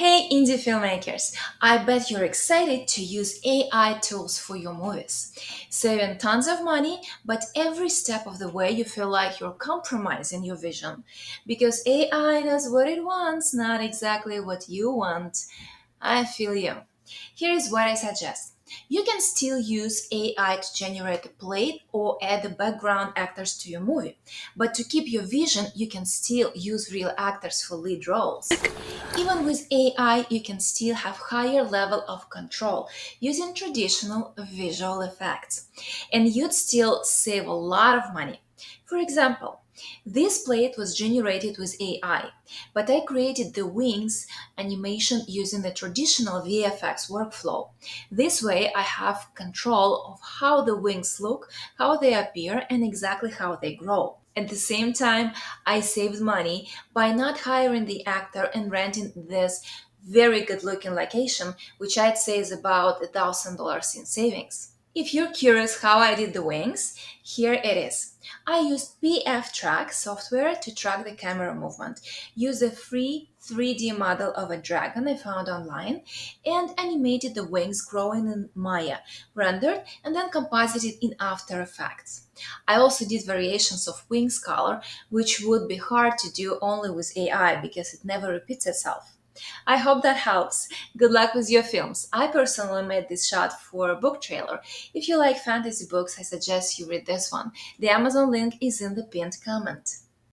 Hey indie filmmakers, I bet you're excited to use AI tools for your movies. Saving tons of money, but every step of the way you feel like you're compromising your vision. Because AI does what it wants, not exactly what you want. I feel you. Here is what I suggest. You can still use AI to generate a plot or add the background actors to your movie. But to keep your vision, you can still use real actors for lead roles. Even with AI, you can still have higher level of control using traditional visual effects, and you'd still save a lot of money. For example, this plate was generated with AI, but I created the wings animation using the traditional VFX workflow. This way, I have control of how the wings look, how they appear, and exactly how they grow. At the same time, I saved money by not hiring the actor and renting this very good looking location, which I'd say is about $1,000 in savings. If you're curious how I did the wings, here it is. I used PFTrack software to track the camera movement, used a free 3D model of a dragon I found online, and animated the wings growing in Maya, rendered and then composited in After Effects. I also did variations of wings color, which would be hard to do only with AI because it never repeats itself. I hope that helps. Good luck with your films. I personally made this shot for a book trailer. If you like fantasy books, I suggest you read this one. The Amazon link is in the pinned comment.